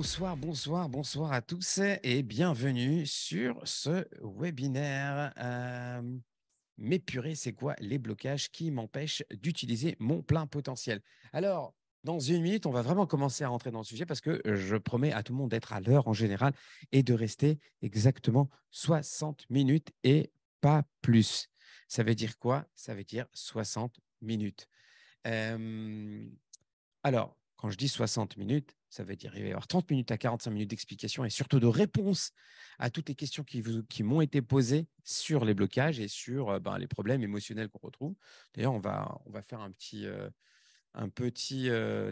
Bonsoir à tous et bienvenue sur ce webinaire. Mais purée, c'est quoi les blocages qui m'empêchent d'utiliser mon plein potentiel? Alors, dans une minute, on va vraiment commencer à rentrer dans le sujet parce que je promets à tout le monde d'être à l'heure en général et de rester exactement 60 minutes et pas plus. Ça veut dire quoi? Ça veut dire 60 minutes. Alors, quand je dis 60 minutes, ça veut dire qu'il va y avoir 30 minutes à 45 minutes d'explication et surtout de réponse à toutes les questions qui m'ont été posées sur les blocages et sur les problèmes émotionnels qu'on retrouve. D'ailleurs, on va faire un petit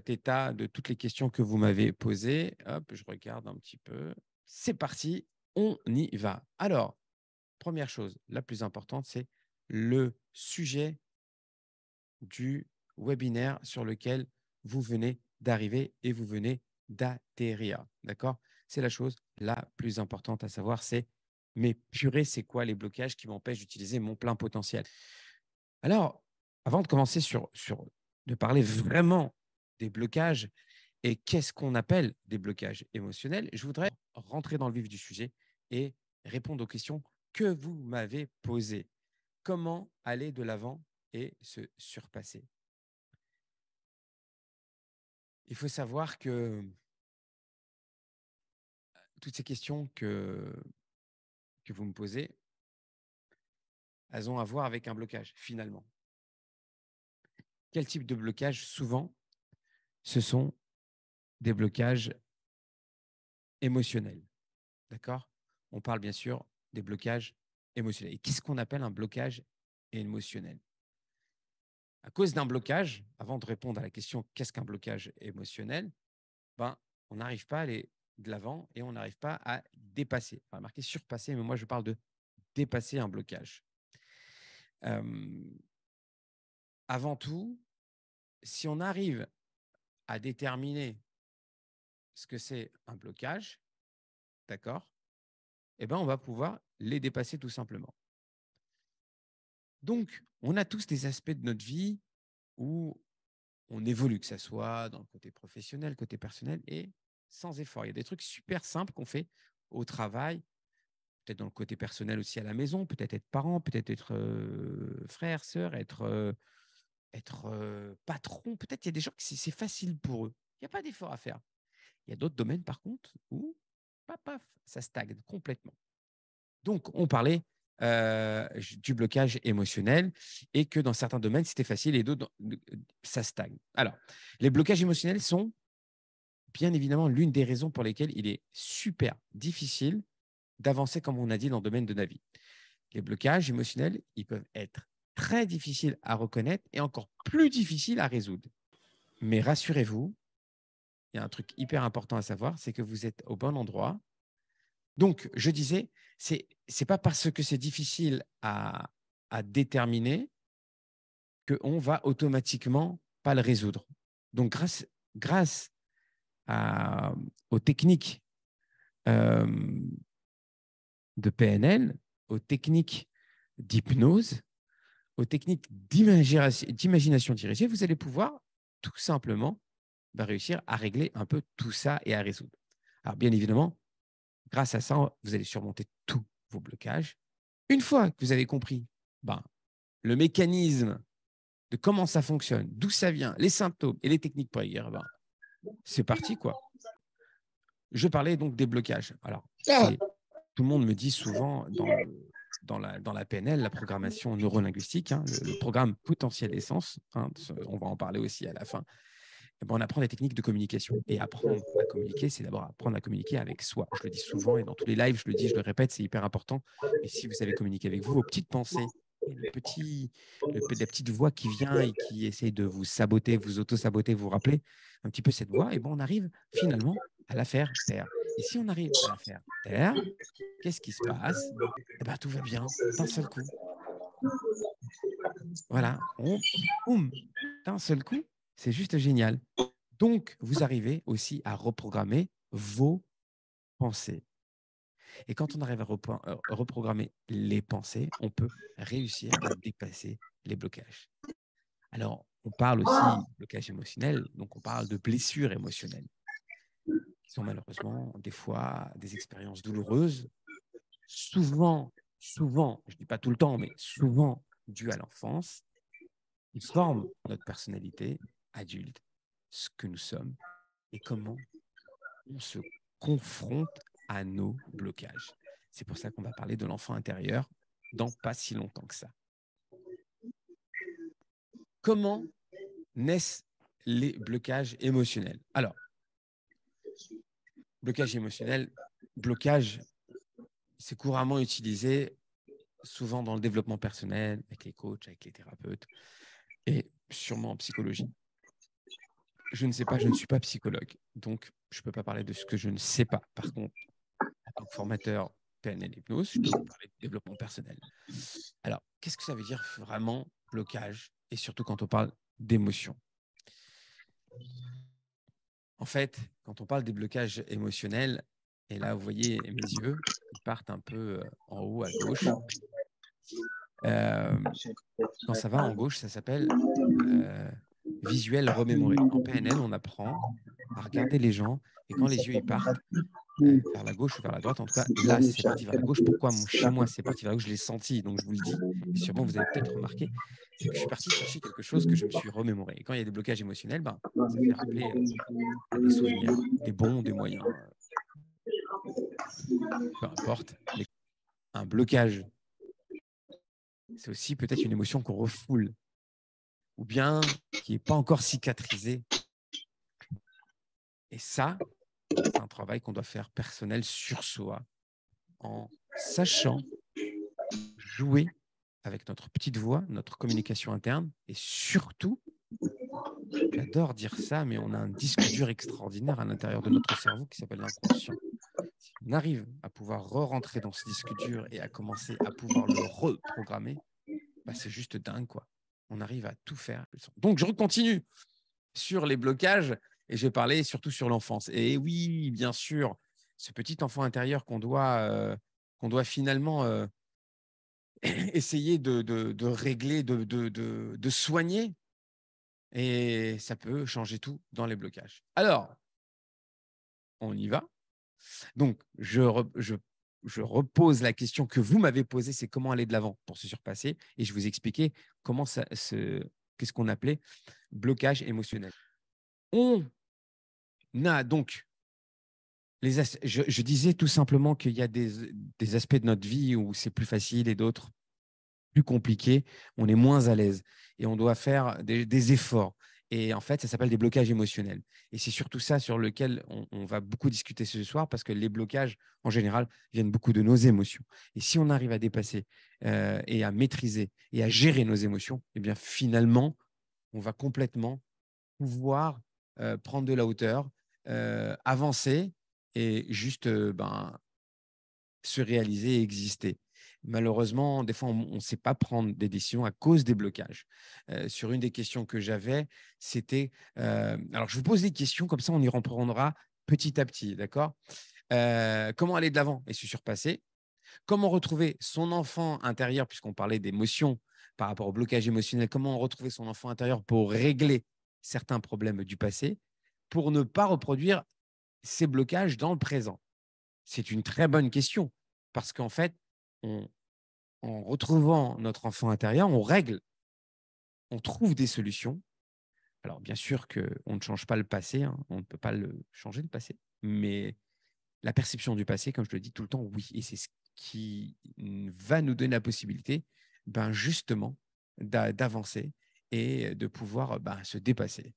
état de toutes les questions que vous m'avez posées. Hop, je regarde un petit peu. C'est parti, on y va. Alors, première chose, la plus importante, c'est le sujet du webinaire sur lequel vous venez d'arriver et vous venez d'atterrir. D'accord? C'est la chose la plus importante à savoir, c'est mais purée, c'est quoi les blocages qui m'empêchent d'utiliser mon plein potentiel? Alors, avant de commencer de parler vraiment des blocages et qu'est-ce qu'on appelle des blocages émotionnels, je voudrais rentrer dans le vif du sujet et répondre aux questions que vous m'avez posées. Comment aller de l'avant et se surpasser? Il faut savoir que toutes ces questions que vous me posez, elles ont à voir avec un blocage, finalement. Quel type de blocage? Souvent, ce sont des blocages émotionnels. D'accord? On parle bien sûr des blocages émotionnels. Et qu'est-ce qu'on appelle un blocage émotionnel? À cause d'un blocage, avant de répondre à la question qu'est-ce qu'un blocage émotionnel, on n'arrive pas à aller de l'avant et on n'arrive pas à dépasser. On va marquer surpasser, mais moi je parle de dépasser un blocage. Avant tout, si on arrive à déterminer ce que c'est un blocage, d'accord, on va pouvoir les dépasser tout simplement. Donc, on a tous des aspects de notre vie où on évolue, que ce soit dans le côté professionnel, côté personnel, et sans effort. Il y a des trucs super simples qu'on fait au travail, peut-être dans le côté personnel aussi à la maison, peut-être être parent, peut-être être frère, sœur, être patron. Peut-être il y a des gens qui c'est facile pour eux. Il n'y a pas d'effort à faire. Il y a d'autres domaines, par contre, où paf, ça stagne complètement. Donc, on parlait du blocage émotionnel et que dans certains domaines, c'était facile et d'autres, ça stagne. Alors, les blocages émotionnels sont bien évidemment l'une des raisons pour lesquelles il est super difficile d'avancer, comme on a dit, dans le domaine de la vie. Les blocages émotionnels, ils peuvent être très difficiles à reconnaître et encore plus difficiles à résoudre. Mais rassurez-vous, il y a un truc hyper important à savoir, c'est que vous êtes au bon endroit. Donc, je disais, c'est pas parce que c'est difficile à déterminer qu'on va automatiquement pas le résoudre. Donc, grâce aux techniques de PNL, aux techniques d'hypnose, aux techniques d'imagination dirigée, vous allez pouvoir tout simplement réussir à régler un peu tout ça et à résoudre. Alors, bien évidemment, grâce à ça, vous allez surmonter tous vos blocages. Une fois que vous avez compris le mécanisme de comment ça fonctionne, d'où ça vient, les symptômes et les techniques pour y guérir, c'est parti, quoi. Je parlais donc des blocages. Alors, tout le monde me dit souvent dans la PNL, la programmation neurolinguistique, le programme potentiel essence, on va en parler aussi à la fin, on apprend des techniques de communication. Et apprendre à communiquer, c'est d'abord apprendre à communiquer avec soi. Je le dis souvent et dans tous les lives, je le dis, je le répète, c'est hyper important. Et si vous savez communiquer avec vous, vos petites pensées, et la petite voix qui vient et qui essaie de vous saboter, vous auto-saboter, vous rappeler un petit peu cette voix, et on arrive finalement à la faire taire. Et si on arrive à la faire taire, qu'est-ce qui se passe? Tout va bien d'un seul coup. Voilà, boum, d'un seul coup, c'est juste génial. Donc, vous arrivez aussi à reprogrammer vos pensées. Et quand on arrive à reprogrammer les pensées, on peut réussir à dépasser les blocages. Alors, on parle aussi de blocage émotionnel, donc on parle de blessures émotionnelles. sont malheureusement des fois des expériences douloureuses, souvent, je ne dis pas tout le temps, mais souvent dues à l'enfance, qui forment notre personnalité adulte, ce que nous sommes et comment on se confronte à nos blocages. C'est pour ça qu'on va parler de l'enfant intérieur dans pas si longtemps que ça. Comment naissent les blocages émotionnels? Alors, blocage émotionnel, blocage, c'est couramment utilisé souvent dans le développement personnel, avec les coachs, avec les thérapeutes et sûrement en psychologie. Je ne sais pas, je ne suis pas psychologue, donc je ne peux pas parler de ce que je ne sais pas. Par contre, en tant que formateur PNL hypnose, je peux vous parler de développement personnel. Alors, qu'est-ce que ça veut dire vraiment blocage et surtout quand on parle d'émotion? En fait, quand on parle des blocages émotionnels, et là, vous voyez mes yeux, ils partent un peu en haut à gauche. Quand ça va en gauche, ça s'appelle visuel remémoré. En PNL, on apprend à regarder les gens et quand les yeux ils partent vers la gauche ou vers la droite, en tout cas, là, c'est parti vers la gauche. Pourquoi chez moi, c'est parti vers la gauche? Je l'ai senti, donc je vous le dis. Et sûrement, vous avez peut-être remarqué, c'est que je suis parti chercher quelque chose que je me suis remémoré. Et quand il y a des blocages émotionnels, ben, ça fait rappeler des souvenirs, des bons, des moyens, peu importe. Mais un blocage, c'est aussi peut-être une émotion qu'on refoule ou bien qui n'est pas encore cicatrisée. Et ça, c'est un travail qu'on doit faire personnel sur soi en sachant jouer avec notre petite voix, notre communication interne et surtout, j'adore dire ça, mais on a un disque dur extraordinaire à l'intérieur de notre cerveau qui s'appelle l'inconscient. Si on arrive à pouvoir re-rentrer dans ce disque dur et à commencer à pouvoir le reprogrammer, bah, c'est juste dingue, quoi. On arrive à tout faire. Donc, je continue sur les blocages et je vais parler surtout sur l'enfance. Et oui, bien sûr, ce petit enfant intérieur qu'on doit finalement essayer de régler, de soigner. Et ça peut changer tout dans les blocages. Alors, on y va. Donc, je repose la question que vous m'avez posée, c'est comment aller de l'avant pour se surpasser. Et je vous expliquais comment qu'est-ce qu'on appelait blocage émotionnel. On a donc je disais tout simplement qu'il y a des aspects de notre vie où c'est plus facile et d'autres plus compliqués, on est moins à l'aise et on doit faire des efforts. Et en fait, ça s'appelle des blocages émotionnels. Et c'est surtout ça sur lequel on va beaucoup discuter ce soir parce que les blocages, en général, viennent beaucoup de nos émotions. Et si on arrive à dépasser et à maîtriser et à gérer nos émotions, eh bien finalement, on va complètement pouvoir prendre de la hauteur, avancer et juste se réaliser et exister. Malheureusement, des fois, on ne sait pas prendre des décisions à cause des blocages. Sur une des questions que j'avais, c'était… alors, je vous pose des questions, comme ça, on y reprendra petit à petit, d'accord? Comment aller de l'avant et se surpasser? Comment retrouver son enfant intérieur, puisqu'on parlait d'émotions par rapport au blocage émotionnel, comment retrouver son enfant intérieur pour régler certains problèmes du passé, pour ne pas reproduire ces blocages dans le présent? C'est une très bonne question parce qu'en fait, en retrouvant notre enfant intérieur, on règle, on trouve des solutions. Alors, bien sûr qu'on ne change pas le passé, hein, on ne peut pas le changer, le passé, mais la perception du passé, comme je le dis tout le temps, oui. Et c'est ce qui va nous donner la possibilité, justement, d'avancer et de pouvoir se dépasser.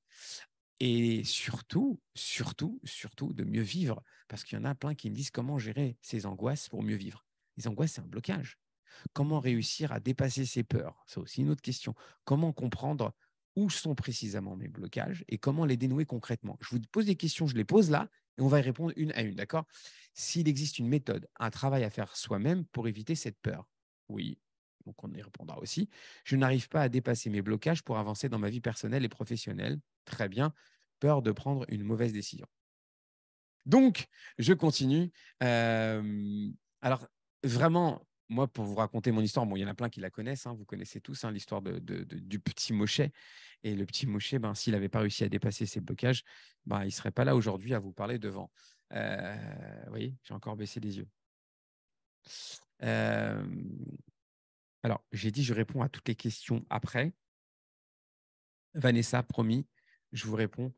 Et surtout, de mieux vivre. Parce qu'il y en a plein qui me disent comment gérer ces angoisses pour mieux vivre. Les angoisses, c'est un blocage. Comment réussir à dépasser ses peurs? C'est aussi une autre question. Comment comprendre où sont précisément mes blocages et comment les dénouer concrètement? Je vous pose des questions, je les pose là et on va y répondre une à une, d'accord? S'il existe une méthode, un travail à faire soi-même pour éviter cette peur? Oui, donc on y répondra aussi. Je n'arrive pas à dépasser mes blocages pour avancer dans ma vie personnelle et professionnelle. Très bien. Peur de prendre une mauvaise décision. Donc, je continue. Alors, vraiment, moi, pour vous raconter mon histoire, bon, il y en a plein qui la connaissent, hein, vous connaissez tous l'histoire du petit Moshe. Et le petit Moshe, s'il n'avait pas réussi à dépasser ses blocages, il ne serait pas là aujourd'hui à vous parler devant. Vous voyez, j'ai encore baissé les yeux. Alors, j'ai dit, je réponds à toutes les questions après. Vanessa, promis, je vous réponds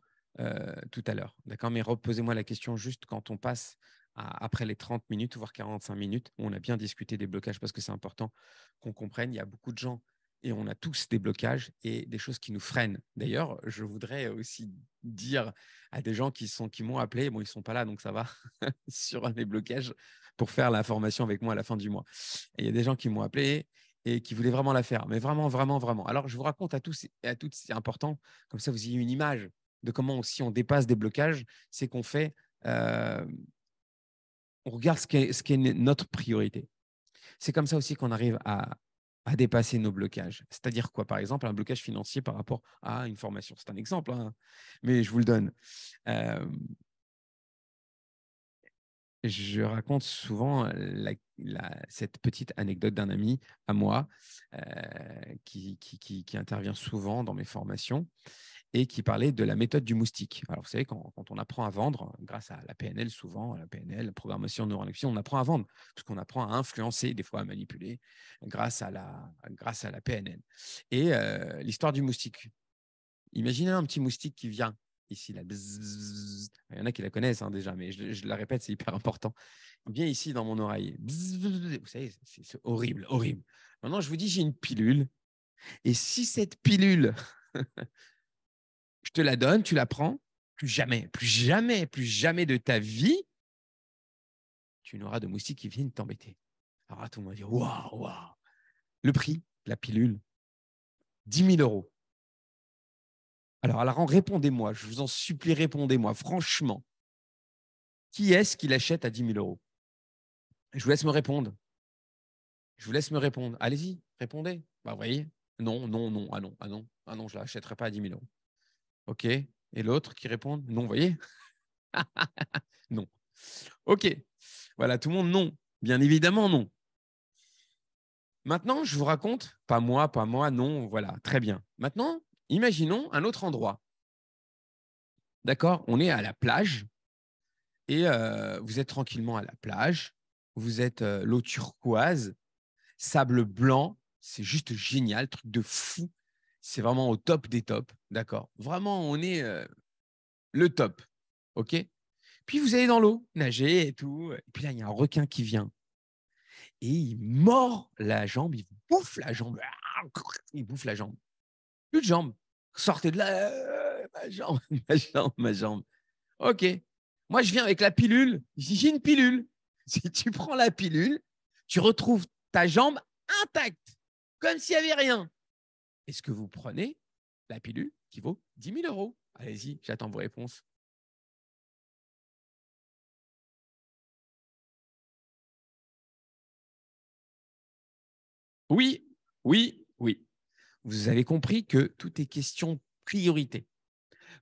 tout à l'heure. D'accord? Mais reposez-moi la question juste quand on passe après les 30 minutes, voire 45 minutes, où on a bien discuté des blocages parce que c'est important qu'on comprenne. Il y a beaucoup de gens et on a tous des blocages et des choses qui nous freinent. D'ailleurs, je voudrais aussi dire à des gens qui m'ont appelé, bon, ils ne sont pas là, donc ça va, sur les blocages pour faire la formation avec moi à la fin du mois. Et il y a des gens qui m'ont appelé et qui voulaient vraiment la faire, mais vraiment, vraiment, vraiment. Alors, je vous raconte à tous et à toutes, c'est important, comme ça vous ayez une image de comment aussi on dépasse des blocages, c'est qu'on fait, on regarde ce qu'est notre priorité. C'est comme ça aussi qu'on arrive à dépasser nos blocages. C'est-à-dire quoi? Par exemple, un blocage financier par rapport à une formation. C'est un exemple, hein, mais je vous le donne. Je raconte souvent cette petite anecdote d'un ami à moi qui intervient souvent dans mes formations et qui parlait de la méthode du moustique. Alors, vous savez, quand on apprend à vendre, grâce à la PNL, souvent, la PNL, la programmation neurolinguistique, on apprend à vendre, parce qu'on apprend à influencer, des fois à manipuler, grâce à la PNL. Et l'histoire du moustique. Imaginez un petit moustique qui vient ici, là. Bzz, bzz. Il y en a qui la connaissent hein, déjà, mais je la répète, c'est hyper important. Il vient ici dans mon oreille. Bzz, bzz. Vous savez, c'est horrible, horrible. Maintenant, je vous dis, j'ai une pilule. Et si cette pilule, je te la donne, tu la prends, plus jamais, plus jamais, plus jamais de ta vie, tu n'auras de moustiques qui viennent t'embêter. Alors, tout le monde va dire, waouh, waouh. Le prix, la pilule, 10 000 €. Alors, répondez-moi, je vous en supplie, répondez-moi, franchement. Qui est-ce qui l'achète à 10 000 €? Je vous laisse me répondre. Je vous laisse me répondre. Allez-y, répondez. Bah, vous voyez, non, non, non, ah non, ah non, ah non, je ne l'achèterai pas à 10 000 €. OK. Et l'autre qui répond, non, vous voyez? Non. OK. Voilà, tout le monde, non. Bien évidemment, non. Maintenant, je vous raconte, pas moi, non, voilà, très bien. Maintenant, imaginons un autre endroit. D'accord? On est à la plage et vous êtes tranquillement à la plage. Vous êtes l'eau turquoise, sable blanc. C'est juste génial, truc de fou. C'est vraiment au top des tops. D'accord? Vraiment, on est le top. OK? Puis vous allez dans l'eau, nager et tout. Et puis là, il y a un requin qui vient. Et il mord la jambe, il bouffe la jambe. Il bouffe la jambe. Plus de jambe. Sortez de là. Ma jambe, ma jambe, ma jambe. OK. Moi, je viens avec la pilule. J'ai une pilule. Si tu prends la pilule, tu retrouves ta jambe intacte, comme s'il n'y avait rien. Est-ce que vous prenez la pilule qui vaut 10 000 €? Allez-y, j'attends vos réponses. Oui, oui, oui. Vous avez compris que tout est question de priorité.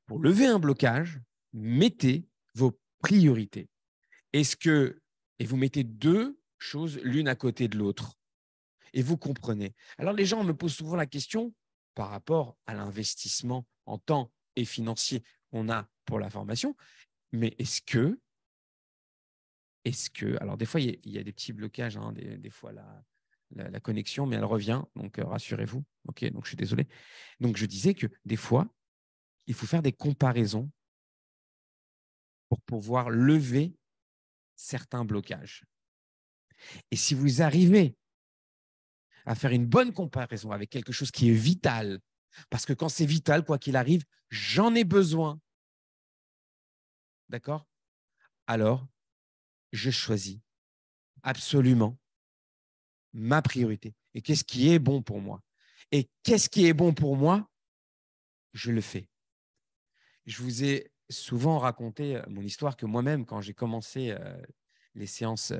Pour lever un blocage, mettez vos priorités. Est-ce que, et vous mettez deux choses l'une à côté de l'autre, et vous comprenez. Alors, les gens me posent souvent la question par rapport à l'investissement en temps et financier qu'on a pour la formation, mais alors des fois, il y a des petits blocages, hein, des fois la connexion, mais elle revient, donc rassurez-vous. OK, donc je suis désolé. Donc, je disais que des fois, il faut faire des comparaisons pour pouvoir lever certains blocages. Et si vous arrivez à faire une bonne comparaison avec quelque chose qui est vital, parce que quand c'est vital, quoi qu'il arrive, j'en ai besoin. D'accord? Alors, je choisis absolument ma priorité. Et qu'est-ce qui est bon pour moi? Et qu'est-ce qui est bon pour moi? Je le fais. Je vous ai souvent raconté mon histoire que moi-même, quand j'ai commencé les séances,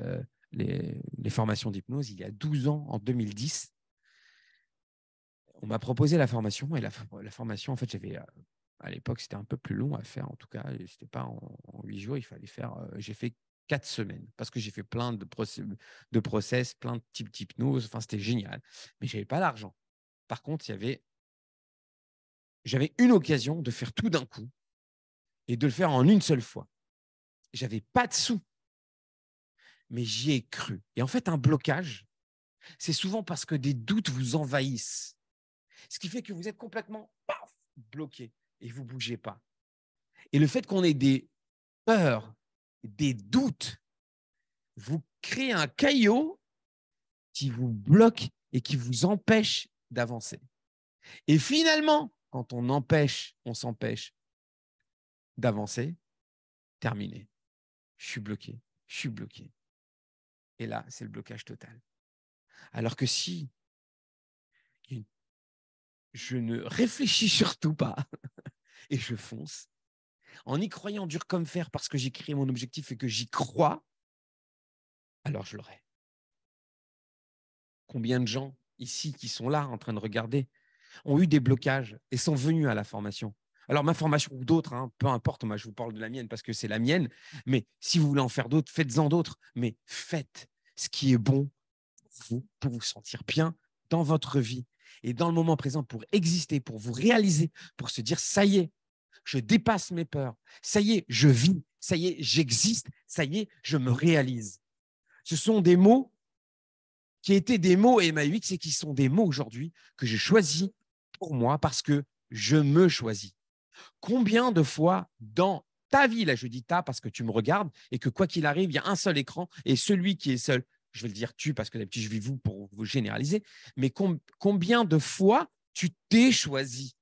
les formations d'hypnose, il y a 12 ans, en 2010, on m'a proposé la formation. Et la formation, en fait, j'avais à l'époque, c'était un peu plus long à faire. En tout cas, ce n'était pas en 8 jours. Il fallait faire. J'ai fait 4 semaines parce que j'ai fait plein de process, plein de types d'hypnose. Enfin, c'était génial. Mais je n'avais pas l'argent. Par contre, j'avais une occasion de faire tout d'un coup et de le faire en une seule fois. j'avais pas de sous, mais j'y ai cru. Et en fait, un blocage, c'est souvent parce que des doutes vous envahissent. Ce qui fait que vous êtes complètement bloqué et vous ne bougez pas. Et le fait qu'on ait des peurs, des doutes, vous crée un caillot qui vous bloque et qui vous empêche d'avancer. Et finalement, quand on s'empêche d'avancer, terminé. Je suis bloqué, je suis bloqué. Et là, c'est le blocage total. Alors que si je ne réfléchis surtout pas et je fonce, en y croyant dur comme fer parce que j'ai créé mon objectif et que j'y crois, alors je l'aurai. Combien de gens ici qui sont là en train de regarder ont eu des blocages et sont venus à la formation? Alors, ma formation ou d'autres, hein, peu importe, moi je vous parle de la mienne parce que c'est la mienne, mais si vous voulez en faire d'autres, faites-en d'autres, mais faites ce qui est bon pour vous sentir bien dans votre vie et dans le moment présent pour exister, pour vous réaliser, pour se dire ça y est, je dépasse mes peurs, ça y est, je vis, ça y est, j'existe, ça y est, je me réalise. Ce sont des mots qui étaient des mots MA8 et qui sont des mots aujourd'hui que je choisis pour moi parce que je me choisis. Combien de fois dans ta vie, là je dis ta parce que tu me regardes et que quoi qu'il arrive, il y a un seul écran et celui qui est seul, je vais le dire tu parce que d'habitude je vis vous pour vous généraliser, mais combien de fois tu t'es choisi?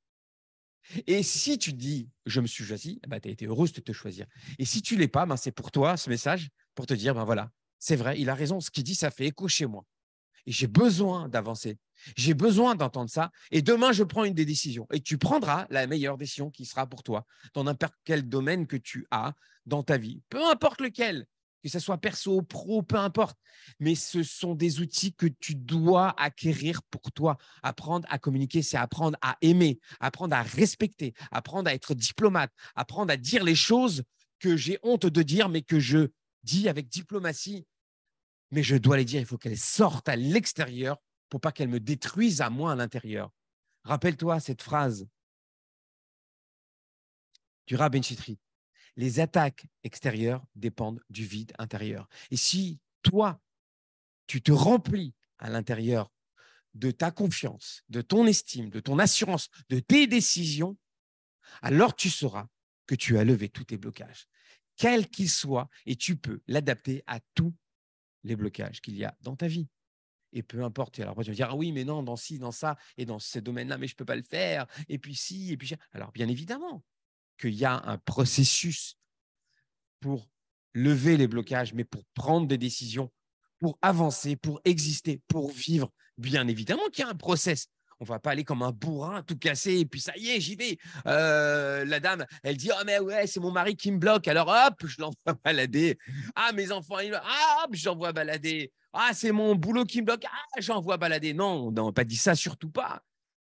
Et si tu dis je me suis choisi, bah, tu as été heureuse de te choisir. Et si tu ne l'es pas, c'est pour toi ce message pour te dire voilà, c'est vrai, il a raison, ce qu'il dit, ça fait écho chez moi. Et j'ai besoin d'avancer. J'ai besoin d'entendre ça. Et demain, je prends une des décisions. Et tu prendras la meilleure décision qui sera pour toi dans n'importe quel domaine que tu as dans ta vie. Peu importe lequel, que ce soit perso, pro, peu importe. Mais ce sont des outils que tu dois acquérir pour toi. Apprendre à communiquer, c'est apprendre à aimer, apprendre à respecter, apprendre à être diplomate, apprendre à dire les choses que j'ai honte de dire, mais que je dis avec diplomatie. Mais je dois les dire, il faut qu'elles sortent à l'extérieur pour pas qu'elles me détruisent à moi à l'intérieur. Rappelle-toi cette phrase du Rab Ben Chitri. Les attaques extérieures dépendent du vide intérieur. Et si toi, tu te remplis à l'intérieur de ta confiance, de ton estime, de ton assurance, de tes décisions, alors tu sauras que tu as levé tous tes blocages, quels qu'ils soient, et tu peux l'adapter à tous les blocages qu'il y a dans ta vie. Et peu importe, alors après, tu vas dire, ah oui, mais non, dans ci, dans ça, et dans ce domaine-là, mais je ne peux pas le faire, et puis si, et puis ça. Alors, bien évidemment qu'il y a un processus pour lever les blocages, mais pour prendre des décisions, pour avancer, pour exister, pour vivre. Bien évidemment qu'il y a un process. On ne va pas aller comme un bourrin tout cassé et puis ça y est, j'y vais. La dame, elle dit, oh mais ouais, c'est mon mari qui me bloque. Alors hop, je l'envoie balader. Ah, mes enfants, hop, j'envoie balader. Ah, c'est mon boulot qui me bloque. Ah, j'envoie balader. Non, on n'a pas dit ça, surtout pas.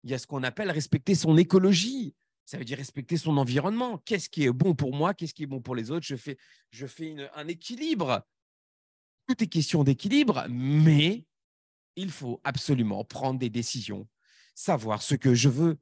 Il y a ce qu'on appelle respecter son écologie. Ça veut dire respecter son environnement. Qu'est-ce qui est bon pour moi? Qu'est-ce qui est bon pour les autres? Je fais un équilibre. Tout est question d'équilibre, mais il faut absolument prendre des décisions, savoir ce que je veux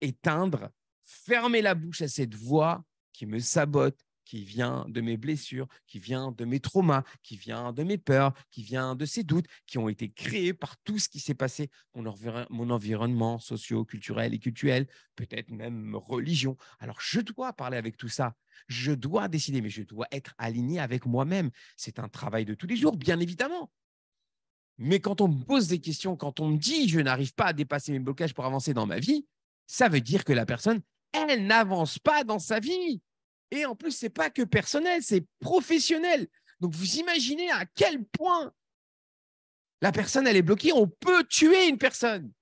éteindre, fermer la bouche à cette voix qui me sabote, qui vient de mes blessures, qui vient de mes traumas, qui vient de mes peurs, qui vient de ces doutes, qui ont été créés par tout ce qui s'est passé, mon environnement socio-culturel et culturel, peut-être même religion. Alors, je dois parler avec tout ça. Je dois décider, mais je dois être aligné avec moi-même. C'est un travail de tous les jours, bien évidemment. Mais quand on me pose des questions, quand on me dit je n'arrive pas à dépasser mes blocages pour avancer dans ma vie, ça veut dire que la personne, elle n'avance pas dans sa vie. Et en plus, ce n'est pas que personnel, c'est professionnel. Donc, vous imaginez à quel point la personne, elle est bloquée. On peut tuer une personne.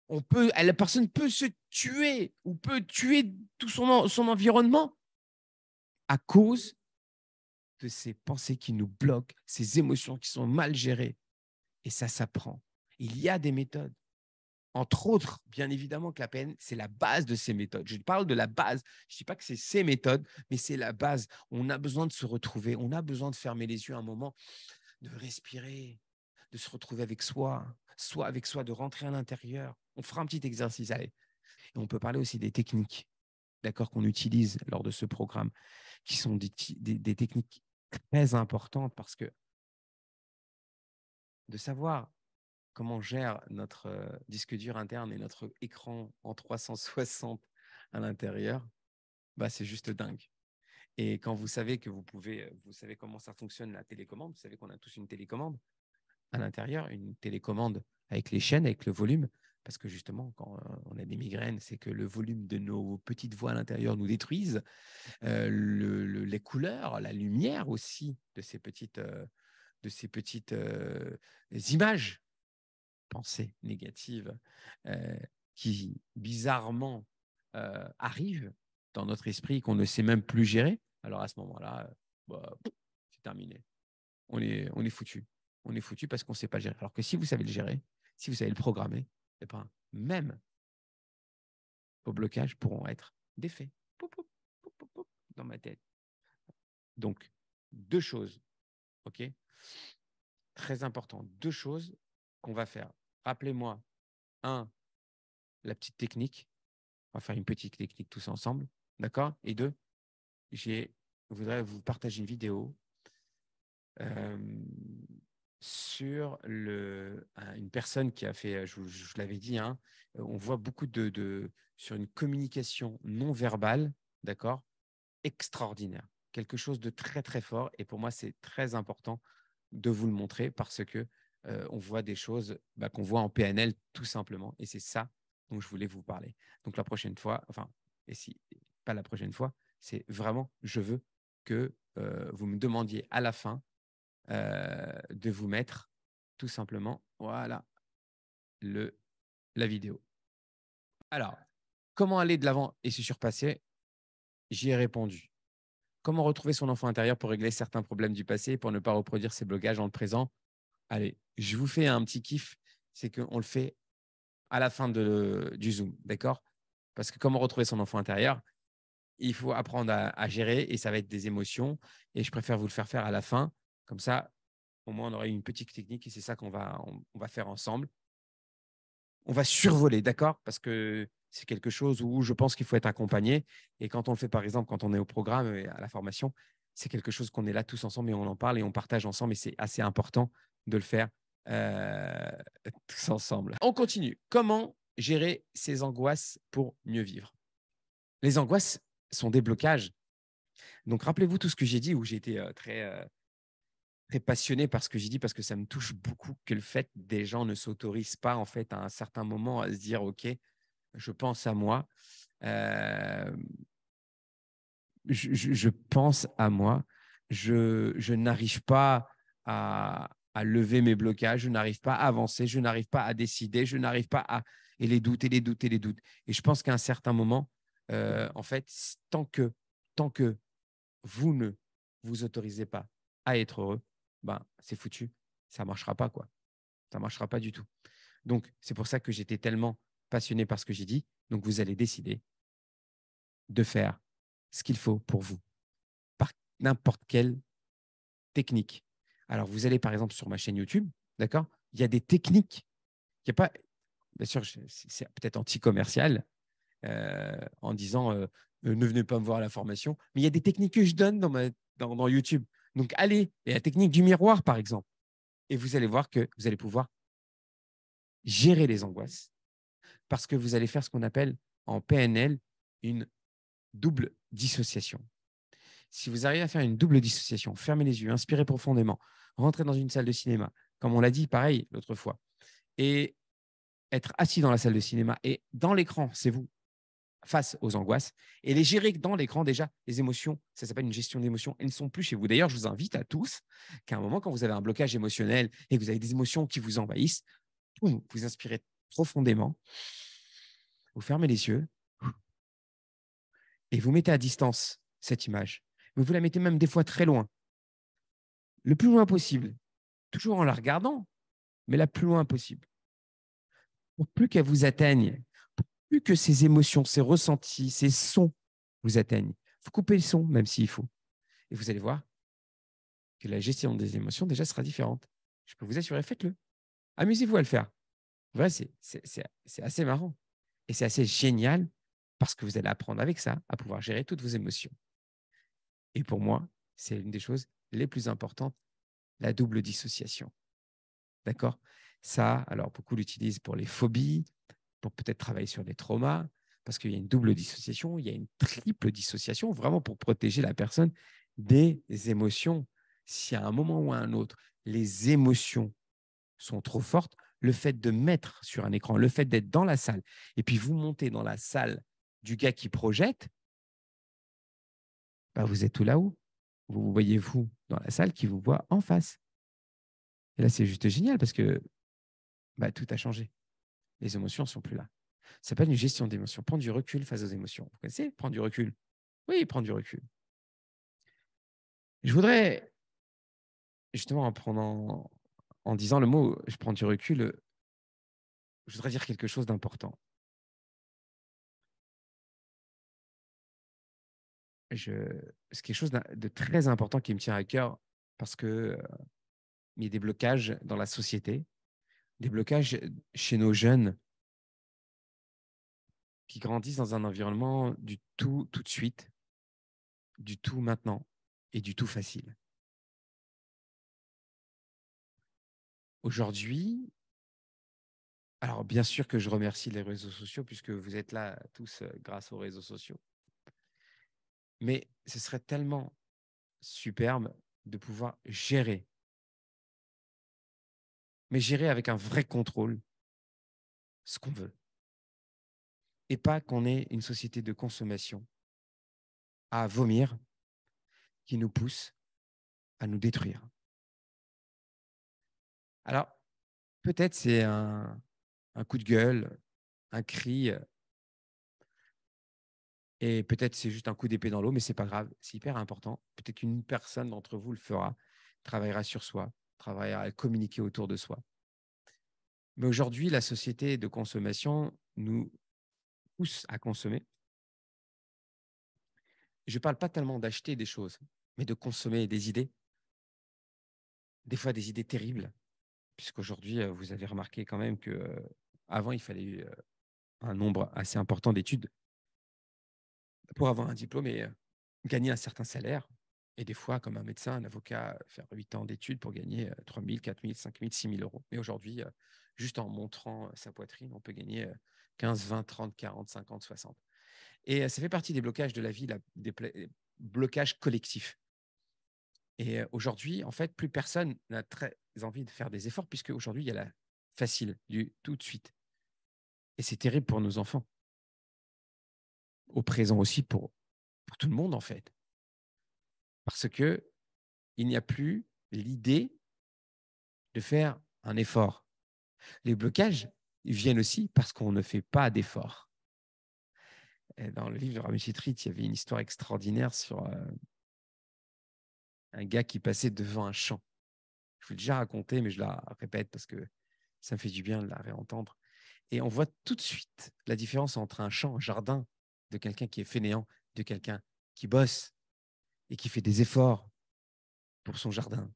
La personne peut se tuer ou peut tuer tout son environnement à cause de ces pensées qui nous bloquent, ces émotions qui sont mal gérées. Et ça s'apprend. Il y a des méthodes. Entre autres, bien évidemment que la PN, c'est la base de ces méthodes. Je parle de la base. Je ne dis pas que c'est ces méthodes, mais c'est la base. On a besoin de se retrouver. On a besoin de fermer les yeux un moment, de respirer, de se retrouver avec soi, soit avec soi, de rentrer à l'intérieur. On fera un petit exercice. Allez. Et on peut parler aussi des techniques. d'accord, qu'on utilise lors de ce programme, qui sont des techniques très importantes parce que de savoir comment on gère notre disque dur interne et notre écran en 360 à l'intérieur, bah, c'est juste dingue. Et quand vous savez que vous savez comment ça fonctionne la télécommande, vous savez qu'on a tous une télécommande à l'intérieur, une télécommande avec les chaînes, avec le volume, parce que justement, quand on a des migraines, c'est que le volume de nos petites voix à l'intérieur nous détruisent. Les couleurs, la lumière aussi de ces petites images, pensées négatives qui bizarrement arrivent dans notre esprit qu'on ne sait même plus gérer. Alors à ce moment-là, bah, c'est terminé. On est foutu. On est foutu parce qu'on ne sait pas le gérer. Alors que si vous savez le gérer, si vous savez le programmer, eh ben, même vos blocages pourront être défaits. Poup, poup, poup, poup, poup, dans ma tête. Donc, deux choses, ok? Très important. Deux choses qu'on va faire. Rappelez-moi, un, la petite technique. On va faire une petite technique tous ensemble. D'accord? Et deux, je voudrais vous partager une vidéo euh, sur une personne qui a fait, je l'avais dit, hein, on voit beaucoup sur une communication non verbale, d'accord, extraordinaire, quelque chose de très très fort. Et pour moi, c'est très important de vous le montrer parce que on voit des choses qu'on voit en PNL tout simplement. Et c'est ça dont je voulais vous parler. Donc la prochaine fois, enfin, et si pas la prochaine fois, c'est vraiment, je veux que vous me demandiez à la fin de vous mettre tout simplement, voilà, la vidéo. Alors, comment aller de l'avant et se surpasser? J'y ai répondu. Comment retrouver son enfant intérieur pour régler certains problèmes du passé et pour ne pas reproduire ses blocages dans le présent? Allez, je vous fais un petit kiff, c'est qu'on le fait à la fin du Zoom, d'accord? Parce que comment retrouver son enfant intérieur? Il faut apprendre à gérer et ça va être des émotions et je préfère vous le faire à la fin. Comme ça, au moins, on aura une petite technique et c'est ça on va faire ensemble. On va survoler, d'accord? Parce que c'est quelque chose où je pense qu'il faut être accompagné. Et quand on le fait, par exemple, quand on est au programme et à la formation, c'est quelque chose qu'on est là tous ensemble et on en parle et on partage ensemble. Et c'est assez important de le faire euh, tous ensemble. On continue. Comment gérer ces angoisses pour mieux vivre? Les angoisses sont des blocages. Donc, rappelez-vous tout ce que j'ai dit où j'ai été très passionné par ce que j'ai dit parce que ça me touche beaucoup que le fait des gens ne s'autorisent pas en fait à un certain moment à se dire ok, je pense à moi, euh, je pense à moi, je n'arrive pas à lever mes blocages, je n'arrive pas à avancer, je n'arrive pas à décider, je n'arrive pas à et les doutes et les doutes et les doutes. Et je pense qu'à un certain moment, en fait, tant que vous ne vous autorisez pas à être heureux, ben, c'est foutu. Ça ne marchera pas, quoi. Ça ne marchera pas du tout. Donc, c'est pour ça que j'étais tellement passionné par ce que j'ai dit. Donc, vous allez décider de faire ce qu'il faut pour vous, par n'importe quelle technique. Alors, vous allez, par exemple, sur ma chaîne YouTube, d'accord? Il y a des techniques. Il y a pas, bien sûr, c'est peut-être anti-commercial en disant ne venez pas me voir à la formation, mais il y a des techniques que je donne dans YouTube. Donc, allez, et la technique du miroir, par exemple. Et vous allez voir que vous allez pouvoir gérer les angoisses parce que vous allez faire ce qu'on appelle en PNL une double dissociation. Si vous arrivez à faire une double dissociation, fermez les yeux, inspirez profondément, rentrez dans une salle de cinéma, comme on l'a dit pareil l'autre fois, et être assis dans la salle de cinéma et dans l'écran, c'est vous face aux angoisses et les gérer dans l'écran déjà, les émotions, ça s'appelle une gestion d'émotions, elles ne sont plus chez vous. D'ailleurs, je vous invite à tous qu'à un moment, quand vous avez un blocage émotionnel et que vous avez des émotions qui vous envahissent, vous inspirez profondément, vous fermez les yeux et vous mettez à distance cette image. Mais vous la mettez même des fois très loin, le plus loin possible, toujours en la regardant, mais la plus loin possible. Pour plus qu'elle vous atteigne, pour plus que ces émotions, ces ressentis, ces sons vous atteignent. Il faut couper le son, même s'il faut. Et vous allez voir que la gestion des émotions, déjà, sera différente. Je peux vous assurer, faites-le. Amusez-vous à le faire. Vrai, c'est assez marrant. Et c'est assez génial parce que vous allez apprendre avec ça à pouvoir gérer toutes vos émotions. Et pour moi, c'est une des choses les plus importantes, la double dissociation. D'accord? Ça, alors beaucoup l'utilisent pour les phobies, pour peut-être travailler sur les traumas, parce qu'il y a une double dissociation, il y a une triple dissociation, vraiment pour protéger la personne des émotions. Si à un moment ou à un autre, les émotions sont trop fortes, le fait de mettre sur un écran, le fait d'être dans la salle, et puis vous montez dans la salle du gars qui projette, bah vous êtes tout là-haut. Vous voyez vous dans la salle qui vous voit en face. Et là, c'est juste génial parce que bah, tout a changé. Les émotions ne sont plus là. Ça s'appelle une gestion d'émotions. Prendre du recul face aux émotions. Vous connaissez? Prendre du recul. Oui, prendre du recul. Je voudrais, justement, en disant le mot « je prends du recul », je voudrais dire quelque chose d'important. C'est quelque chose de très important qui me tient à cœur parce que il y a des blocages dans la société, des blocages chez nos jeunes qui grandissent dans un environnement du tout de suite, du tout maintenant et du tout facile. Aujourd'hui, alors bien sûr que je remercie les réseaux sociaux puisque vous êtes là tous grâce aux réseaux sociaux, mais ce serait tellement superbe de pouvoir gérer, mais gérer avec un vrai contrôle ce qu'on veut et pas qu'on ait une société de consommation à vomir qui nous pousse à nous détruire. Alors, peut-être c'est un coup de gueule, un cri, et peut-être c'est juste un coup d'épée dans l'eau, mais ce n'est pas grave, c'est hyper important. Peut-être qu'une personne d'entre vous le fera, travaillera sur soi, travaillera à communiquer autour de soi. Mais aujourd'hui, la société de consommation nous pousse à consommer. Je ne parle pas tellement d'acheter des choses, mais de consommer des idées, des fois des idées terribles, puisqu'aujourd'hui, vous avez remarqué quand même qu'avant, il fallait un nombre assez important d'études pour avoir un diplôme et gagner un certain salaire. Et des fois, comme un médecin, un avocat, faire 8 ans d'études pour gagner 3 000, 4 000, 5 000, 6 000 euros. Mais aujourd'hui, juste en montrant sa poitrine, on peut gagner 15, 20, 30, 40, 50, 60. Et ça fait partie des blocages de la vie, des blocages collectifs. Et aujourd'hui, en fait, plus personne n'a très envie de faire des efforts puisque aujourd'hui, il y a la facile, du tout de suite. Et c'est terrible pour nos enfants. Au présent aussi pour tout le monde, en fait. Parce qu'il n'y a plus l'idée de faire un effort. Les blocages viennent aussi parce qu'on ne fait pas d'effort. Dans le livre de Rameshit Rit, il y avait une histoire extraordinaire sur un gars qui passait devant un champ. Je vous l'ai déjà raconté, mais je la répète parce que ça me fait du bien de la réentendre. Et on voit tout de suite la différence entre un champ, un jardin de quelqu'un qui est fainéant, de quelqu'un qui bosse et qui fait des efforts pour son jardin.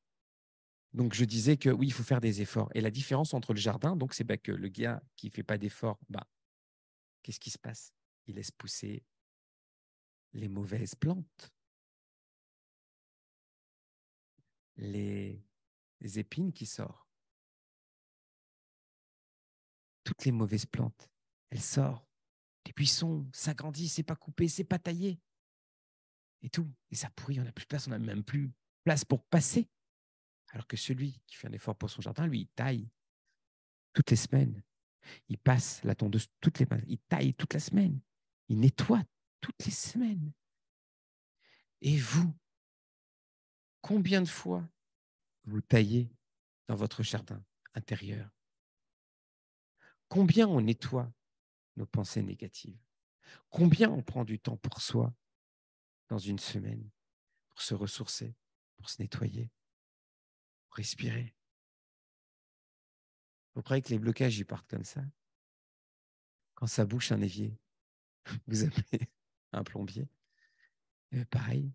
Donc, je disais que oui, il faut faire des efforts. Et la différence entre le jardin, donc, c'est que le gars qui ne fait pas d'efforts, qu'est-ce qui se passe? Il laisse pousser les mauvaises plantes, les épines qui sortent, toutes les mauvaises plantes, elles sortent. Les buissons s'agrandissent, c'est pas coupé, c'est pas taillé. Et tout. Et ça pourrit, on n'a plus de place, on n'a même plus place pour passer. Alors que celui qui fait un effort pour son jardin, lui, il taille toutes les semaines. Il passe la tondeuse toutes les semaines. Il taille toute la semaine. Il nettoie toutes les semaines. Et vous, combien de fois vous taillez dans votre jardin intérieur? Combien on nettoie nos pensées négatives? Combien on prend du temps pour soi dans une semaine, pour se ressourcer, pour se nettoyer, pour respirer? Vous croyez que les blocages, ils partent comme ça? Quand ça bouche un évier, vous appelez un plombier. Et pareil,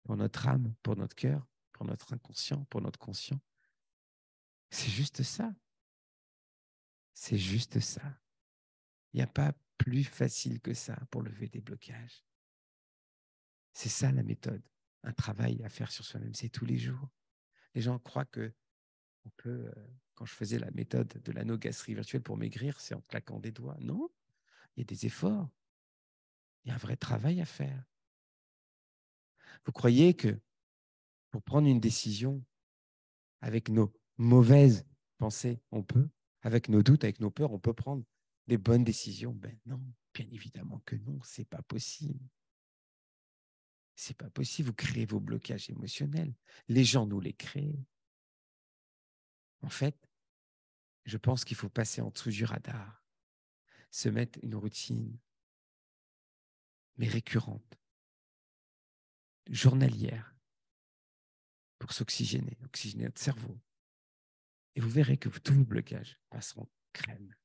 pour notre âme, pour notre cœur, pour notre inconscient, pour notre conscient. C'est juste ça. C'est juste ça. Il n'y a pas plus facile que ça pour lever des blocages. C'est ça la méthode. Un travail à faire sur soi-même, c'est tous les jours. Les gens croient que on peut, quand je faisais la méthode de l'anneau gastrique virtuel pour maigrir, c'est en claquant des doigts. Non, il y a des efforts. Il y a un vrai travail à faire. Vous croyez que pour prendre une décision avec nos mauvaises pensées, on peut, avec nos doutes, avec nos peurs, on peut prendre des bonnes décisions? Ben non, bien évidemment que non, c'est pas possible. C'est pas possible, vous créez vos blocages émotionnels. Les gens nous les créent. En fait, je pense qu'il faut passer en dessous du radar, se mettre une routine, mais récurrente, journalière, pour s'oxygéner, oxygéner notre cerveau. Et vous verrez que tous vos blocages passeront crème.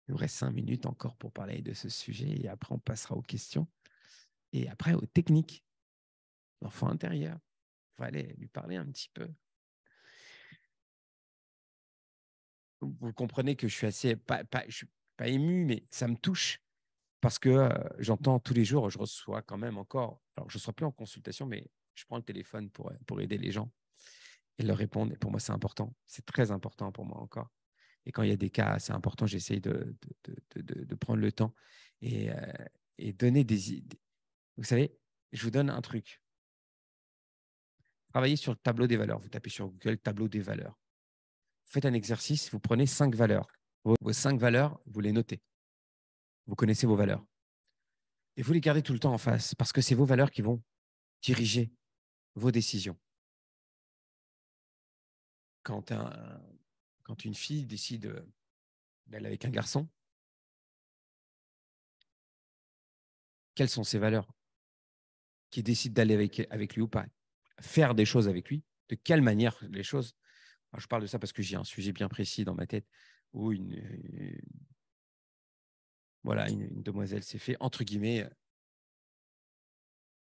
Il nous reste 5 minutes encore pour parler de ce sujet et après on passera aux questions et après aux techniques. L'enfant intérieur, il faut aller lui parler un petit peu. Vous comprenez que je suis assez, je suis pas ému, mais ça me touche parce que j'entends tous les jours, je reçois quand même encore, alors je ne serai plus en consultation, mais je prends le téléphone pour aider les gens et leur répondre. Et pour moi, c'est important. C'est très important pour moi encore. Et quand il y a des cas assez importants, j'essaye de prendre le temps et donner des idées. Vous savez, je vous donne un truc. Travaillez sur le tableau des valeurs. Vous tapez sur Google tableau des valeurs. Faites un exercice, vous prenez 5 valeurs. Vos 5 valeurs, vous les notez. Vous connaissez vos valeurs. Et vous les gardez tout le temps en face parce que c'est vos valeurs qui vont diriger vos décisions. Quand une fille décide d'aller avec un garçon, quelles sont ses valeurs? Qui décide d'aller avec lui ou pas? Faire des choses avec lui? De quelle manière les choses? Alors, je parle de ça parce que j'ai un sujet bien précis dans ma tête où voilà, une demoiselle s'est fait, entre guillemets,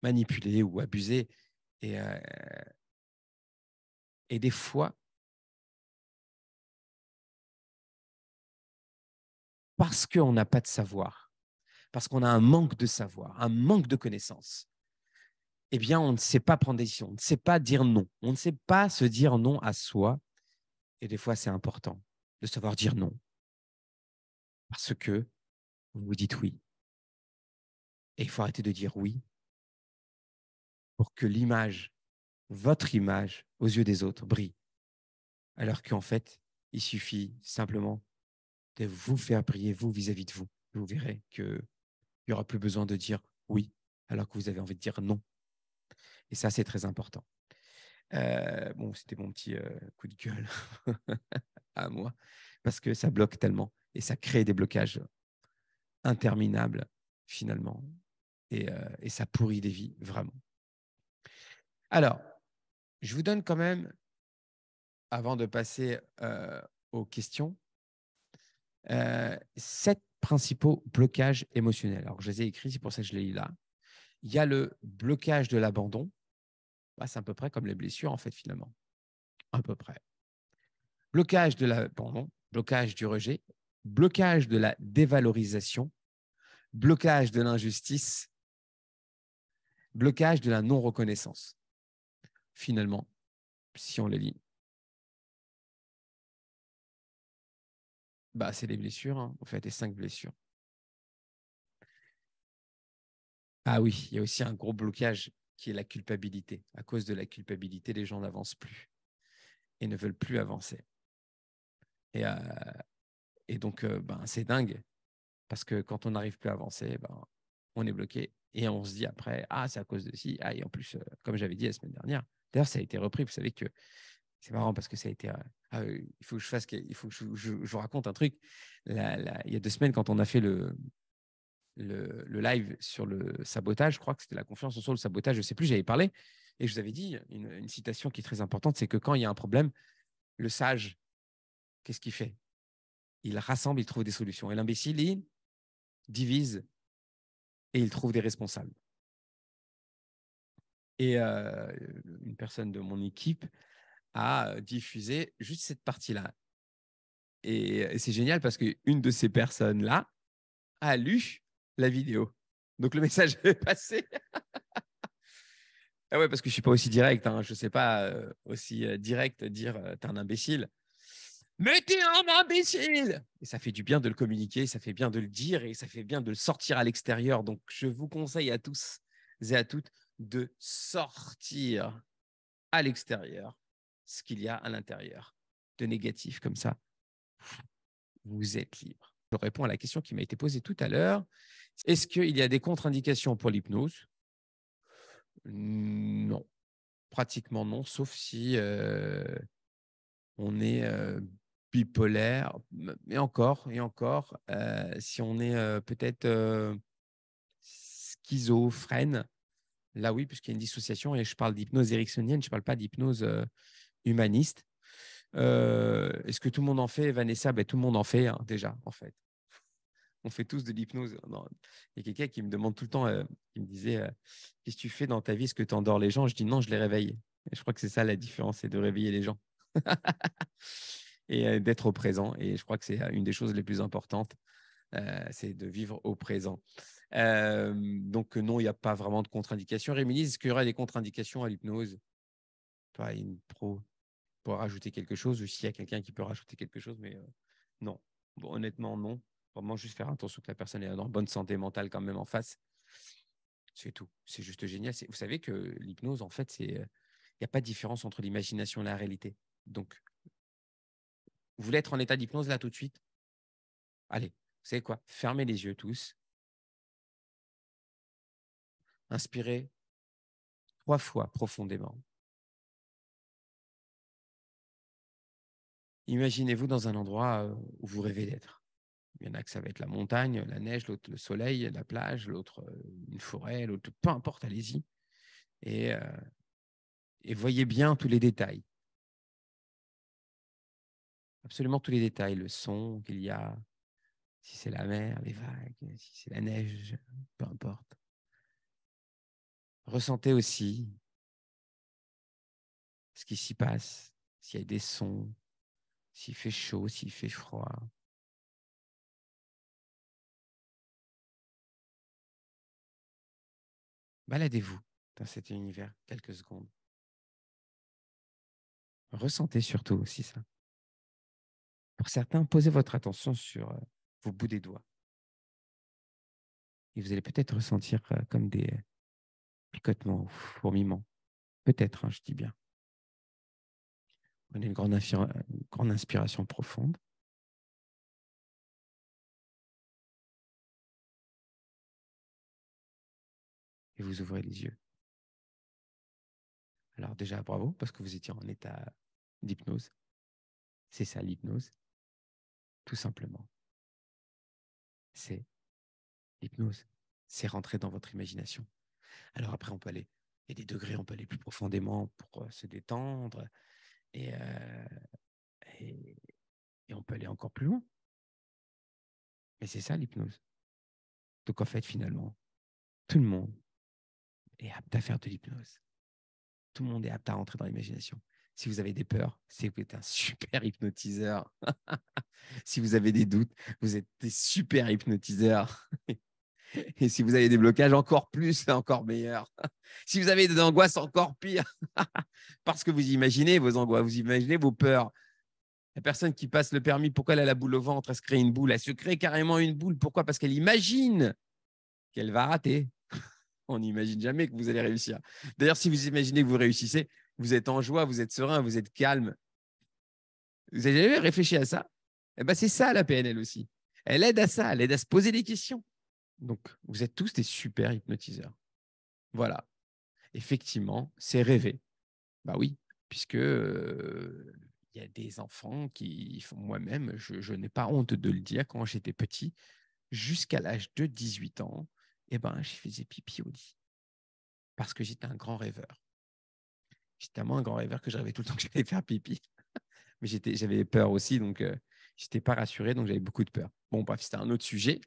manipuler ou abuser. Et des fois, parce qu'on n'a pas de savoir, parce qu'on a un manque de savoir, un manque de connaissances, eh bien, on ne sait pas prendre des décisions, on ne sait pas dire non, on ne sait pas se dire non à soi. Et des fois, c'est important de savoir dire non parce que vous vous dites oui. Et il faut arrêter de dire oui pour que l'image, votre image, aux yeux des autres, brille. Alors qu'en fait, il suffit simplement de vous faire briller, vous, vis-à-vis de vous. Vous verrez qu'il n'y aura plus besoin de dire oui alors que vous avez envie de dire non. Et ça, c'est très important. Bon, c'était mon petit coup de gueule à moi, parce que ça bloque tellement et ça crée des blocages interminables, finalement. Et ça pourrit des vies, vraiment. Alors, je vous donne quand même, avant de passer aux questions, 7 principaux blocages émotionnels. Alors, je les ai écrits, c'est pour ça que je les lis là. Il y a le blocage de l'abandon. C'est à peu près comme les blessures, en fait, finalement. À peu près. Blocage de l'abandon, blocage du rejet, blocage de la dévalorisation, blocage de l'injustice, blocage de la non-reconnaissance. Finalement, si on les lit, c'est les blessures, hein, en fait, les 5 blessures. Ah oui, il y a aussi un gros blocage qui est la culpabilité. À cause de la culpabilité, les gens n'avancent plus et ne veulent plus avancer. Et donc, c'est dingue parce que quand on n'arrive plus à avancer, on est bloqué et on se dit après, c'est à cause de ci. Et en plus, comme j'avais dit la semaine dernière, d'ailleurs, ça a été repris. Vous savez que c'est marrant parce que ça a été. Il faut que je vous raconte un truc. Il y a 2 semaines, quand on a fait le live sur le sabotage, je crois que c'était la conférence sur le sabotage, je ne sais plus, j'avais parlé et je vous avais dit une citation qui est très importante, c'est que quand il y a un problème, le sage, qu'est-ce qu'il fait? Il rassemble, il trouve des solutions. Et l'imbécile, il divise et il trouve des responsables. Et une personne de mon équipe a diffusé juste cette partie-là. Et c'est génial parce qu'une de ces personnes-là a lu la vidéo. Donc, le message est passé. Ah ouais, parce que je ne suis pas aussi direct. Hein. Je ne sais pas aussi direct dire t'es un imbécile. Mais t'es un imbécile! Et ça fait du bien de le communiquer, ça fait bien de le dire et ça fait bien de le sortir à l'extérieur. Donc, je vous conseille à tous et à toutes de sortir à l'extérieur ce qu'il y a à l'intérieur de négatif. Comme ça, vous êtes libre. Je réponds à la question qui m'a été posée tout à l'heure. Est-ce qu'il y a des contre-indications pour l'hypnose? Non, pratiquement non, sauf si on est bipolaire, et encore, si on est peut-être schizophrène, là oui, puisqu'il y a une dissociation, et je parle d'hypnose ericksonienne, je ne parle pas d'hypnose humaniste. Est-ce que tout le monde en fait, Vanessa? Ben, tout le monde en fait hein, déjà, en fait. On fait tous de l'hypnose. Il y a quelqu'un qui me demande tout le temps, qui me disait qu'est-ce que tu fais dans ta vie? Est-ce que tu endors les gens? Je dis non, je les réveille. Et je crois que c'est ça la différence, c'est de réveiller les gens et d'être au présent. Et je crois que c'est une des choses les plus importantes, c'est de vivre au présent. Donc non, il n'y a pas vraiment de contre-indication. Rémi, est-ce qu'il y aura des contre-indications à l'hypnose? Toi, une pro pour rajouter quelque chose, ou s'il y a quelqu'un qui peut rajouter quelque chose, mais non. Bon, honnêtement, non. Vraiment juste faire attention que la personne est en bonne santé mentale quand même en face. C'est tout. C'est juste génial. Vous savez que l'hypnose, en fait, il n'y a pas de différence entre l'imagination et la réalité. Donc, vous voulez être en état d'hypnose là tout de suite? Allez, vous savez quoi? Fermez les yeux tous. Inspirez 3 fois profondément. Imaginez-vous dans un endroit où vous rêvez d'être. Il y en a que ça va être la montagne, la neige, l'autre le soleil, la plage, l'autre une forêt, l'autre peu importe, allez-y. Et voyez bien tous les détails. Absolument tous les détails, le son qu'il y a, si c'est la mer, les vagues, si c'est la neige, peu importe. Ressentez aussi ce qui s'y passe, s'il y a des sons, s'il fait chaud, s'il fait froid. Baladez-vous dans cet univers quelques secondes. Ressentez surtout aussi ça. Pour certains, posez votre attention sur vos bouts des doigts. Et vous allez peut-être ressentir comme des picotements ou fourmillements. Peut-être, hein, je dis bien. Prenez une grande inspiration profonde. Et vous ouvrez les yeux. Alors déjà, bravo, parce que vous étiez en état d'hypnose. C'est ça l'hypnose, tout simplement. C'est l'hypnose. C'est rentrer dans votre imagination. Alors après, on peut aller, il y a des degrés, on peut aller plus profondément pour se détendre. Et, et, et on peut aller encore plus loin. Mais c'est ça l'hypnose. Donc en fait, finalement, tout le monde est apte à faire de l'hypnose. Tout le monde est apte à rentrer dans l'imagination. Si vous avez des peurs, c'est que vous êtes un super hypnotiseur. Si vous avez des doutes, vous êtes des super hypnotiseurs. Et si vous avez des blocages, encore plus, encore meilleur. Si vous avez des angoisses, encore pire. Parce que vous imaginez vos angoisses, vous imaginez vos peurs. La personne qui passe le permis, pourquoi elle a la boule au ventre? Elle se crée une boule. Elle se crée carrément une boule. Pourquoi? Parce qu'elle imagine qu'elle va rater. On n'imagine jamais que vous allez réussir. D'ailleurs, si vous imaginez que vous réussissez, vous êtes en joie, vous êtes serein, vous êtes calme. Vous avez jamais réfléchi à ça? Eh ben, c'est ça la PNL aussi. Elle aide à ça, elle aide à se poser des questions. Donc, vous êtes tous des super hypnotiseurs. Voilà. Effectivement, c'est rêver. Bah oui, puisque il y a des enfants qui font moi-même, je n'ai pas honte de le dire, quand j'étais petit, jusqu'à l'âge de 18 ans, eh ben, je faisais pipi au lit. Parce que j'étais un grand rêveur. J'étais tellement un grand rêveur que je rêvais tout le temps que j'allais faire pipi. Mais j'avais peur aussi, donc je n'étais pas rassuré, donc j'avais beaucoup de peur. Bon, bref, c'était un autre sujet.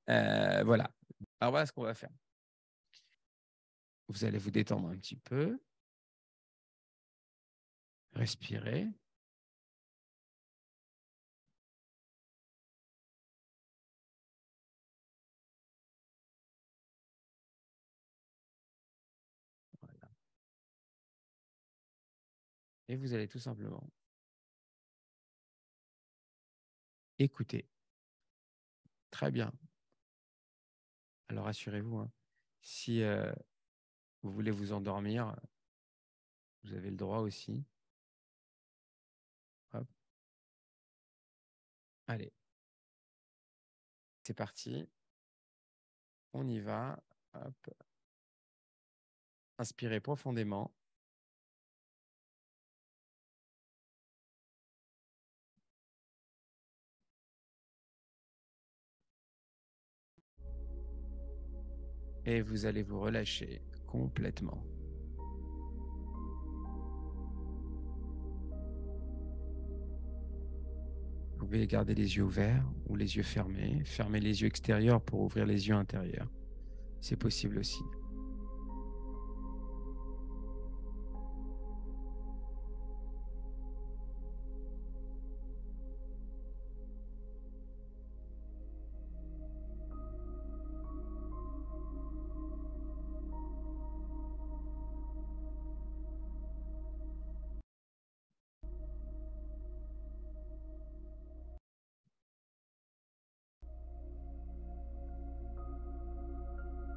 Voilà. Alors voilà ce qu'on va faire. Vous allez vous détendre un petit peu. Respirez. Et vous allez tout simplement écouter. Très bien. Alors rassurez-vous, hein, si vous voulez vous endormir, vous avez le droit aussi. Hop. Allez, c'est parti. On y va. Hop. Inspirez profondément. Et vous allez vous relâcher complètement. Vous pouvez garder les yeux ouverts ou les yeux fermés. Fermez les yeux extérieurs pour ouvrir les yeux intérieurs. C'est possible aussi.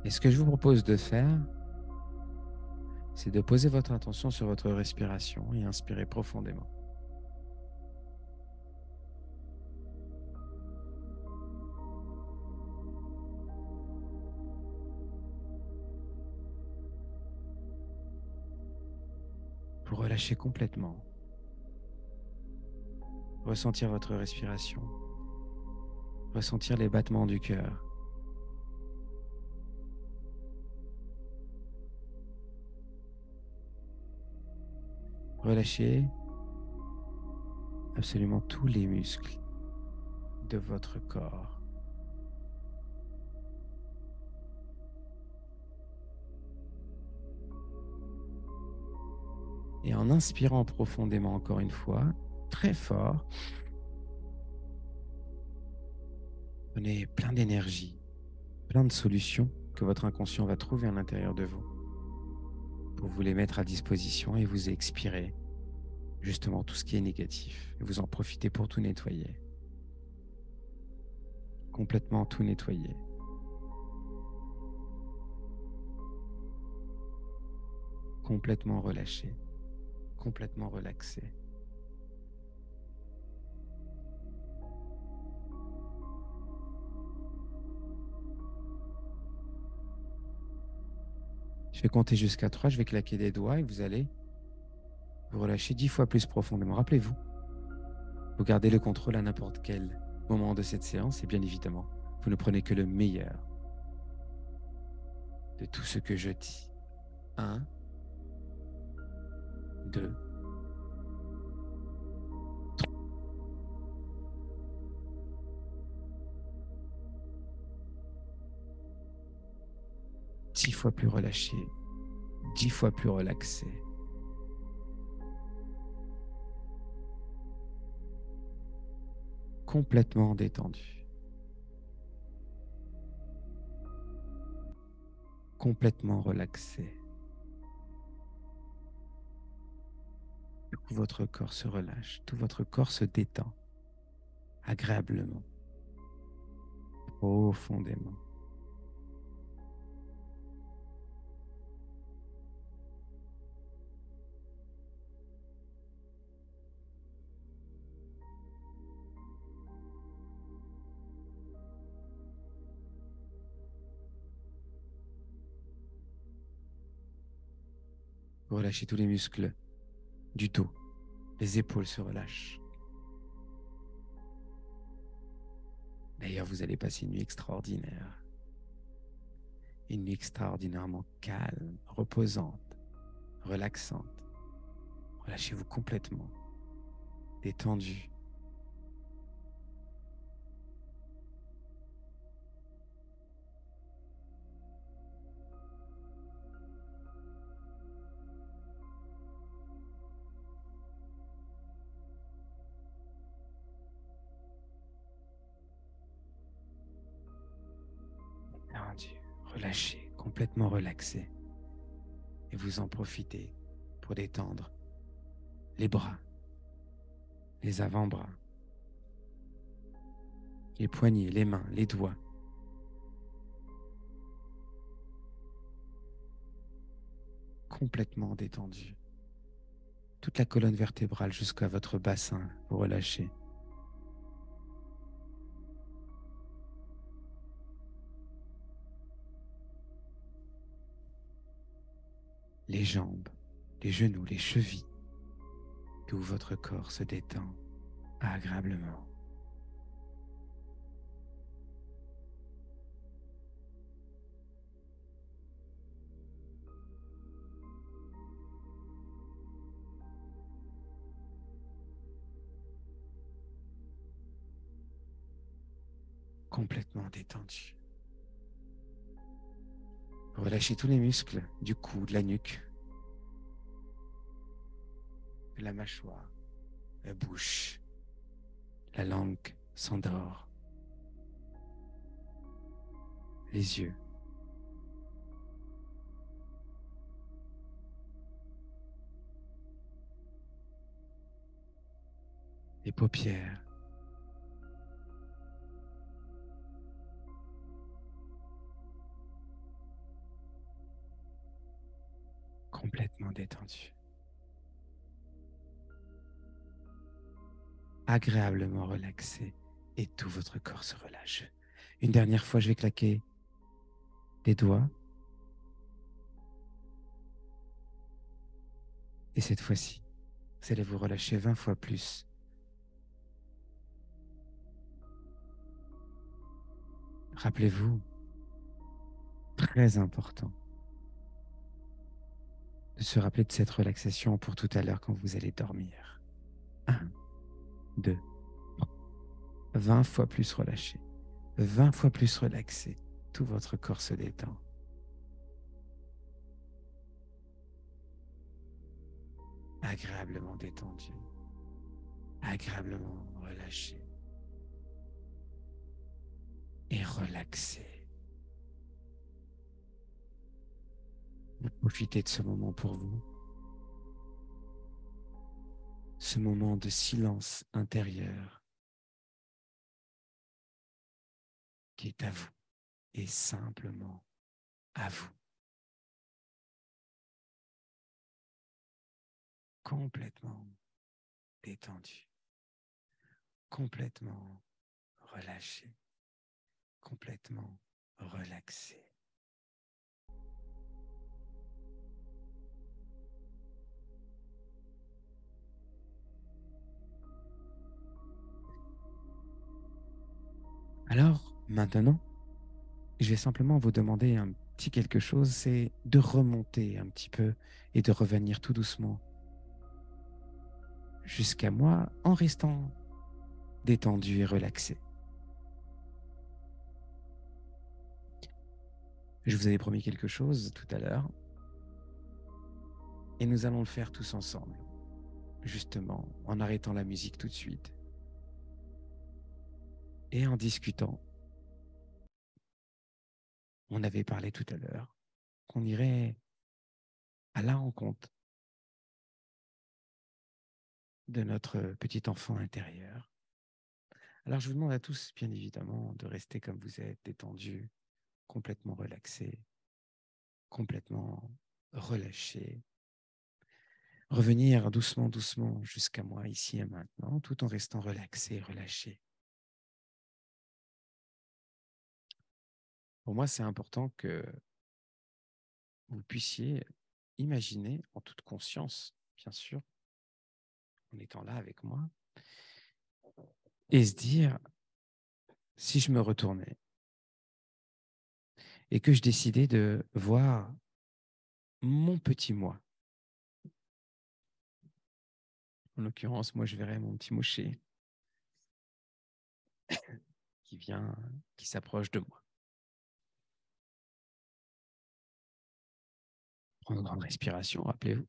Et ce que je vous propose de faire, c'est de poser votre attention sur votre respiration et inspirer profondément. Vous relâchez complètement. Ressentir votre respiration. Ressentir les battements du cœur. Relâchez absolument tous les muscles de votre corps. Et en inspirant profondément encore une fois, très fort, prenez plein d'énergie, plein de solutions que votre inconscient va trouver à l'intérieur de vous pour vous les mettre à disposition et vous expirer justement tout ce qui est négatif. Et vous en profitez pour tout nettoyer. Complètement tout nettoyer. Complètement relâché. Complètement relaxé. Je vais compter jusqu'à 3, je vais claquer des doigts et vous allez vous relâcher 10 fois plus profondément. Rappelez-vous, vous gardez le contrôle à n'importe quel moment de cette séance et bien évidemment, vous ne prenez que le meilleur de tout ce que je dis. 1, 2, 10 fois plus relâché, 10 fois plus relaxé. Complètement détendu. Complètement relaxé. Tout votre corps se relâche, tout votre corps se détend agréablement, profondément. Vous relâchez tous les muscles du dos, les épaules se relâchent. D'ailleurs, vous allez passer une nuit extraordinaire. Une nuit extraordinairement calme, reposante, relaxante. Relâchez-vous complètement, détendu. Détendu, relâché, complètement relaxé. Et vous en profitez pour détendre les bras, les avant-bras, les poignets, les mains, les doigts. Complètement détendu. Toute la colonne vertébrale jusqu'à votre bassin, vous relâchez. Les jambes, les genoux, les chevilles, tout votre corps se détend agréablement. Complètement détendu. Relâchez tous les muscles du cou, de la nuque, de la mâchoire, la bouche, la langue s'endort, les yeux. Les paupières. Complètement détendu. Agréablement relaxé et tout votre corps se relâche. Une dernière fois, je vais claquer les doigts. Et cette fois-ci, vous allez vous relâcher 20 fois plus. Rappelez-vous, très important, de se rappeler de cette relaxation pour tout à l'heure quand vous allez dormir. 1, 2, 20 fois plus relâché, 20 fois plus relaxé. Tout votre corps se détend. Agréablement détendu, agréablement relâché et relaxé. Vous profitez de ce moment pour vous, ce moment de silence intérieur qui est à vous et simplement à vous. Complètement détendu, complètement relâché, complètement relaxé. Alors, maintenant, je vais simplement vous demander un petit quelque chose, c'est de remonter un petit peu et de revenir tout doucement jusqu'à moi en restant détendu et relaxé. Je vous avais promis quelque chose tout à l'heure et nous allons le faire tous ensemble, justement en arrêtant la musique tout de suite et en discutant. On avait parlé tout à l'heure qu'on irait à la rencontre de notre petit enfant intérieur. Alors je vous demande à tous, bien évidemment, de rester comme vous êtes, détendus, complètement relaxés, complètement relâchés. Revenir doucement, doucement jusqu'à moi, ici et maintenant, tout en restant relaxé, relâché. Pour moi, c'est important que vous puissiez imaginer, en toute conscience, bien sûr, en étant là avec moi, et se dire, si je me retournais et que je décidais de voir mon petit moi, en l'occurrence, moi, je verrais mon petit moucher qui vient, qui s'approche de moi. Prendre une grande respiration, rappelez-vous.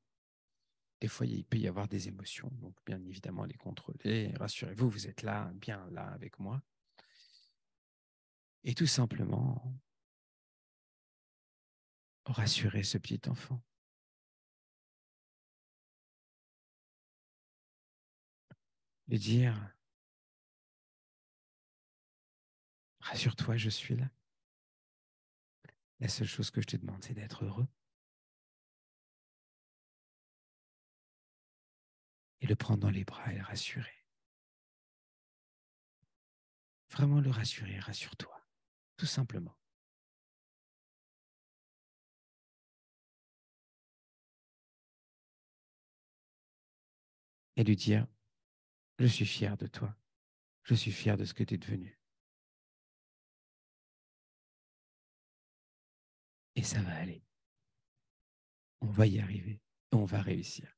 Des fois, il peut y avoir des émotions, donc bien évidemment, les contrôler. Rassurez-vous, vous êtes là, bien là avec moi. Et tout simplement, rassurer ce petit enfant. Lui dire, rassure-toi, je suis là. La seule chose que je te demande, c'est d'être heureux. Et le prendre dans les bras et le rassurer. Vraiment le rassurer, rassure-toi, tout simplement. Et lui dire, je suis fier de toi, je suis fier de ce que tu es devenu. Et ça va aller. On va y arriver, on va réussir.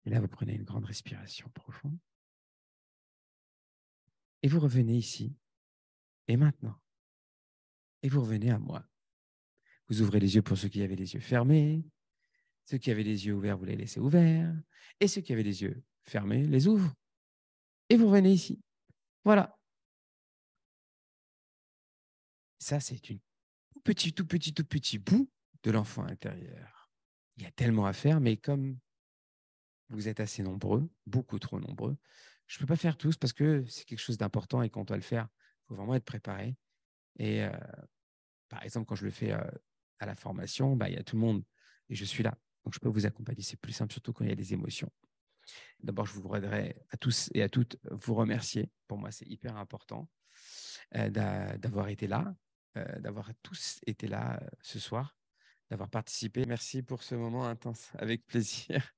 Et là, vous prenez une grande respiration profonde. Et vous revenez ici, et maintenant. Et vous revenez à moi. Vous ouvrez les yeux pour ceux qui avaient les yeux fermés. Ceux qui avaient les yeux ouverts, vous les laissez ouverts. Et ceux qui avaient les yeux fermés, les ouvrent. Et vous revenez ici. Voilà. Ça, c'est une tout petit bout de l'enfant intérieur. Il y a tellement à faire, mais comme vous êtes assez nombreux, beaucoup trop nombreux, je ne peux pas faire tous parce que c'est quelque chose d'important et quand on doit le faire, il faut vraiment être préparé. Et par exemple, quand je le fais à la formation, il y a tout le monde et je suis là. Donc, je peux vous accompagner. C'est plus simple, surtout quand il y a des émotions. D'abord, je voudrais à tous et à toutes vous remercier. Pour moi, c'est hyper important d'avoir été là, d'avoir tous été là ce soir, d'avoir participé. Merci pour ce moment intense, avec plaisir.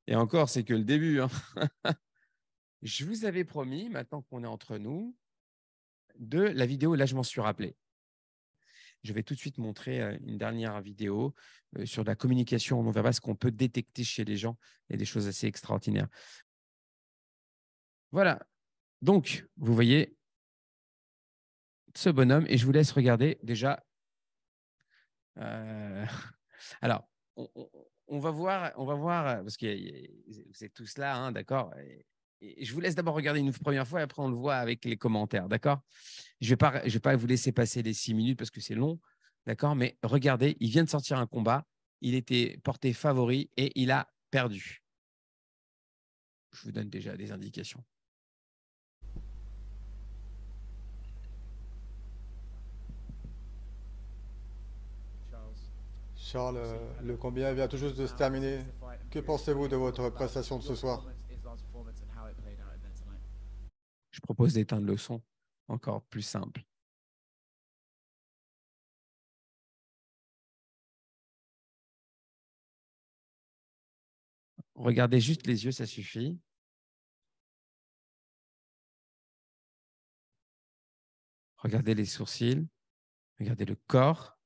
Et encore, c'est que le début. Hein. Je vous avais promis, maintenant qu'on est entre nous, de la vidéo. Là, je m'en suis rappelé. Je vais tout de suite montrer une dernière vidéo sur la communication non verbale, ce qu'on peut détecter chez les gens. Il y a des choses assez extraordinaires. Voilà. Donc, vous voyez ce bonhomme et je vous laisse regarder déjà. Alors, on va voir parce que vous êtes tous là, hein, d'accord et je vous laisse d'abord regarder une première fois et après on le voit avec les commentaires, d'accord. Je vais pas vous laisser passer les 6 minutes parce que c'est long, d'accord, mais regardez, il vient de sortir un combat, il était porté favori et il a perdu. Je vous donne déjà des indications. Charles, le combat vient tout juste de se terminer. Que pensez-vous de votre prestation de ce soir? Je propose d'éteindre le son, encore plus simple. Regardez juste les yeux, ça suffit. Regardez les sourcils, regardez le corps.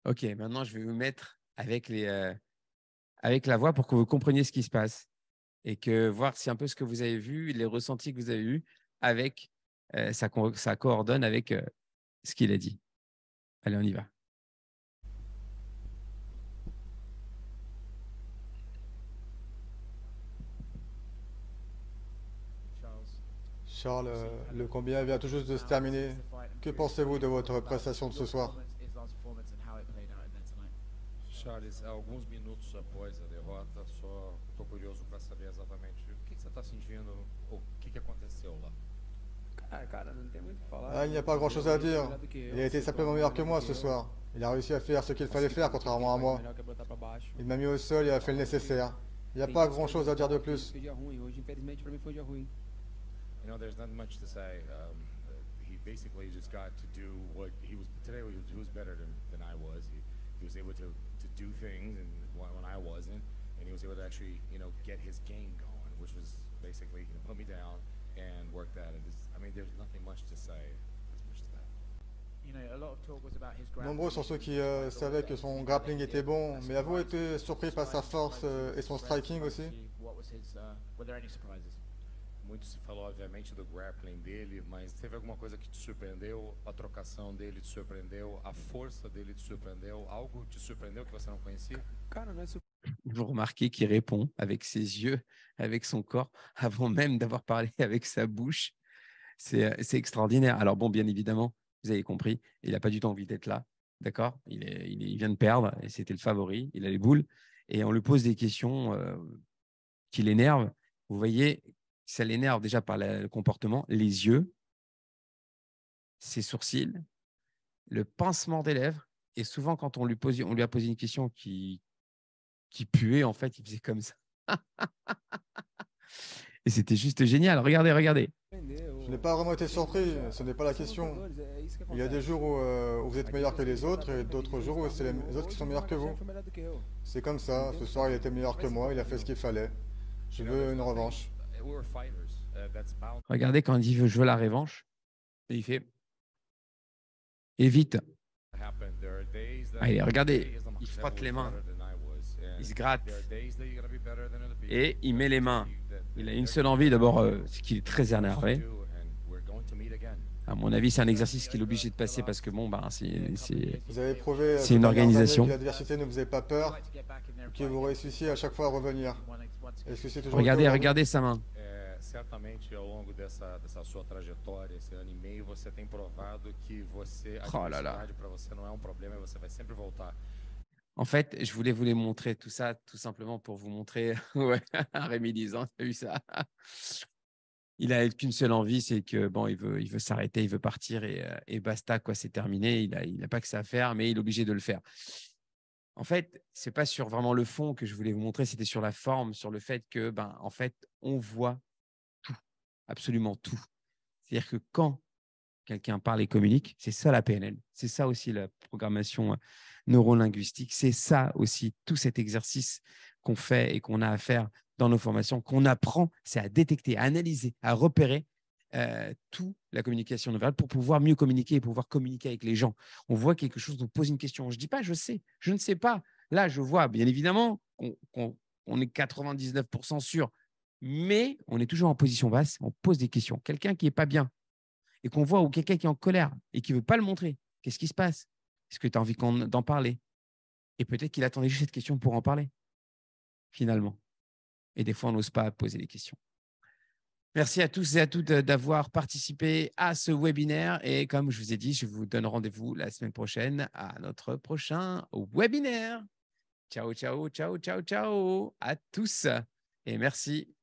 Ok, maintenant je vais vous mettre avec la voix pour que vous compreniez ce qui se passe et que voir si un peu ce que vous avez vu, les ressentis que vous avez eus avec ça coordonne avec ce qu'il a dit. Allez, on y va. Charles, le combat vient tout juste de se terminer. Que pensez-vous de votre prestation de ce soir? Charles, alguns minutos após a derrota, só estou curioso para saber exatamente o que você está sentindo, o que aconteceu lá. Ah, il n'y a pas grand-chose à dire. Il a été simplement meilleur que moi ce soir. Il a réussi à faire ce qu'il fallait faire, contrairement à moi. Il m'a mis au sol et a fait le nécessaire. Il n'y a pas grand-chose à dire de plus. You know, there's not much to say. He basically just got to do what he was today. He was better than I was. He was able to do things and when I wasn't, and he was able to actually get his game going, which was basically put me down and work that. And I mean, there's nothing much to say. There's much to that. Nombreux sont ceux qui savaient que son grappling était bon, mais avez-vous été surpris par sa force et son striking aussi? Muito se falou, obviamente, do grappling dele, mas teve alguma coisa que te surpreendeu? A trocação dele te surpreendeu? A força dele te surpreendeu? Algo te surpreendeu que você não conhecia? Vous remarquez qu'il répond avec ses yeux, avec son corps, avant même d'avoir parlé avec sa bouche. C'est extraordinaire. Alors bon, bien évidemment, vous avez compris, il n'a pas du tout envie d'être là. D'accord, il vient de perdre et c'était le favori. Il a les boules. Et on lui pose des questions qui l'énervent. Vous voyez, ça l'énerve déjà par le comportement, les yeux, ses sourcils, le pincement des lèvres. Et souvent, quand on lui a posé une question qui puait, en fait, il faisait comme ça. Et c'était juste génial. Regardez, regardez. Je n'ai pas vraiment été surpris, ce n'est pas la question. Il y a des jours où vous êtes meilleur que les autres et d'autres jours où c'est les autres qui sont meilleurs que vous. C'est comme ça, ce soir il était meilleur que moi, il a fait ce qu'il fallait. Je veux une revanche. Regardez quand il veut jouer la revanche, il fait « Et vite !» Allez, regardez, il frotte les mains, il se gratte et il met les mains. Il a une seule envie, d'abord, c'est qu'il est très énervé. À mon avis, c'est un exercice qu'il est obligé de passer parce que bon, ben, Vous avez prouvé c'est une organisation. que l'adversité ne vous faisait pas peur, que vous réussissiez à chaque fois à revenir. Est-ce que c'est toujours Regardez, le cas regardez sa main. Certamente, ao longo dessa sua trajetória, esse ano e meio, você tem provado que você, a Oh là là. adversidade para você não é problema e você vai sempre voltar. En fait, je voulais vous les montrer tout ça, tout simplement pour vous montrer. Ouais, Rémi disant, tu as vu ça? Il a qu'une seule envie, c'est que bon, il veut s'arrêter, il veut partir et basta, quoi, c'est terminé. Il n'a pas que ça à faire, mais il est obligé de le faire. En fait, c'est pas sur vraiment le fond que je voulais vous montrer, c'était sur la forme, sur le fait que, ben, en fait, on voit tout, absolument tout. C'est-à-dire que quand quelqu'un parle et communique, c'est ça la PNL, c'est ça aussi la programmation neurolinguistique, c'est ça aussi tout cet exercice qu'on fait et qu'on a à faire dans nos formations, qu'on apprend, c'est à détecter, à analyser, à repérer tout la communication non verbale pour pouvoir mieux communiquer et pouvoir communiquer avec les gens. On voit quelque chose, on pose une question. Je ne dis pas, je sais, je ne sais pas. Là, je vois, bien évidemment, on est 99% sûr, mais on est toujours en position basse, on pose des questions. Quelqu'un qui n'est pas bien et qu'on voit, ou quelqu'un qui est en colère et qui ne veut pas le montrer, qu'est-ce qui se passe? Est-ce que tu as envie d'en parler? Et peut-être qu'il attendait juste cette question pour en parler, finalement. Et des fois, on n'ose pas poser des questions. Merci à tous et à toutes d'avoir participé à ce webinaire. Et comme je vous ai dit, je vous donne rendez-vous la semaine prochaine à notre prochain webinaire. Ciao, ciao, ciao, ciao, ciao à tous. Et merci.